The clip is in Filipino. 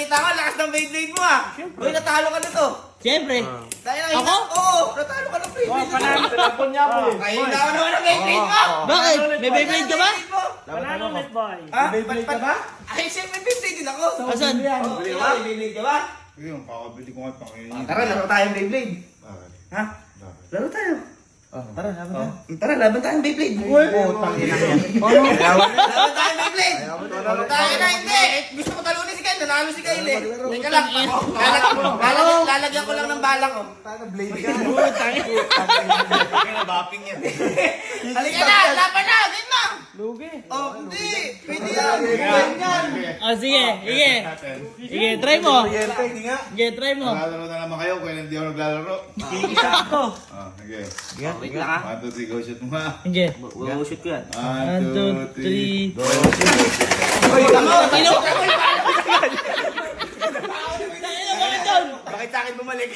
balita ko, lakas ng Beyblade mo ah. Uy, natalo ka na to. Siyempre. Dahil Ako? Oo, natalo ka ng Beyblade. Panalo niya po eh. Ayun na ako naman ang Beyblade mo. Bakit? May Beyblade ka ba? Panalo ulit boy. Ha? Beyblade ka ba? Ay, siyempre Beyblade din ako. Asan? Oh, ikaw, may Beyblade ka ba? Yung kakabili ko nga panginin. Tara, laro tayong Beyblade. Bakit? Ha? Bakit? Laro tayo. Tara, sabi na. Tara, laban tayong Beyblade. Putang ina yan. Laban tayong Beyblade. Tayo na, hindi. Gusto ko talunin si Kyle. Nanalo si Kyle eh. Teka lang. Lalagyan ko lang ng balang oh. Bapping yan. Halika na, laban na. Game na. Lugi. Oh, hindi. Pwede yan. Pwede yan. Oh, sige. Sige. Sige, try mo. Hindi nga. Sige, try mo. Naglalaro na naman kayo kung hindi ako naglalaro. Isa ako. Ah, sige. Wait lang ah. 1, 2, 3, go shoot mo ha. Sige. Shoot ko yan. 1, 2, 3, 1, 2, 3. go. Uy, tama. Pino! Bakit sa akin bumalik?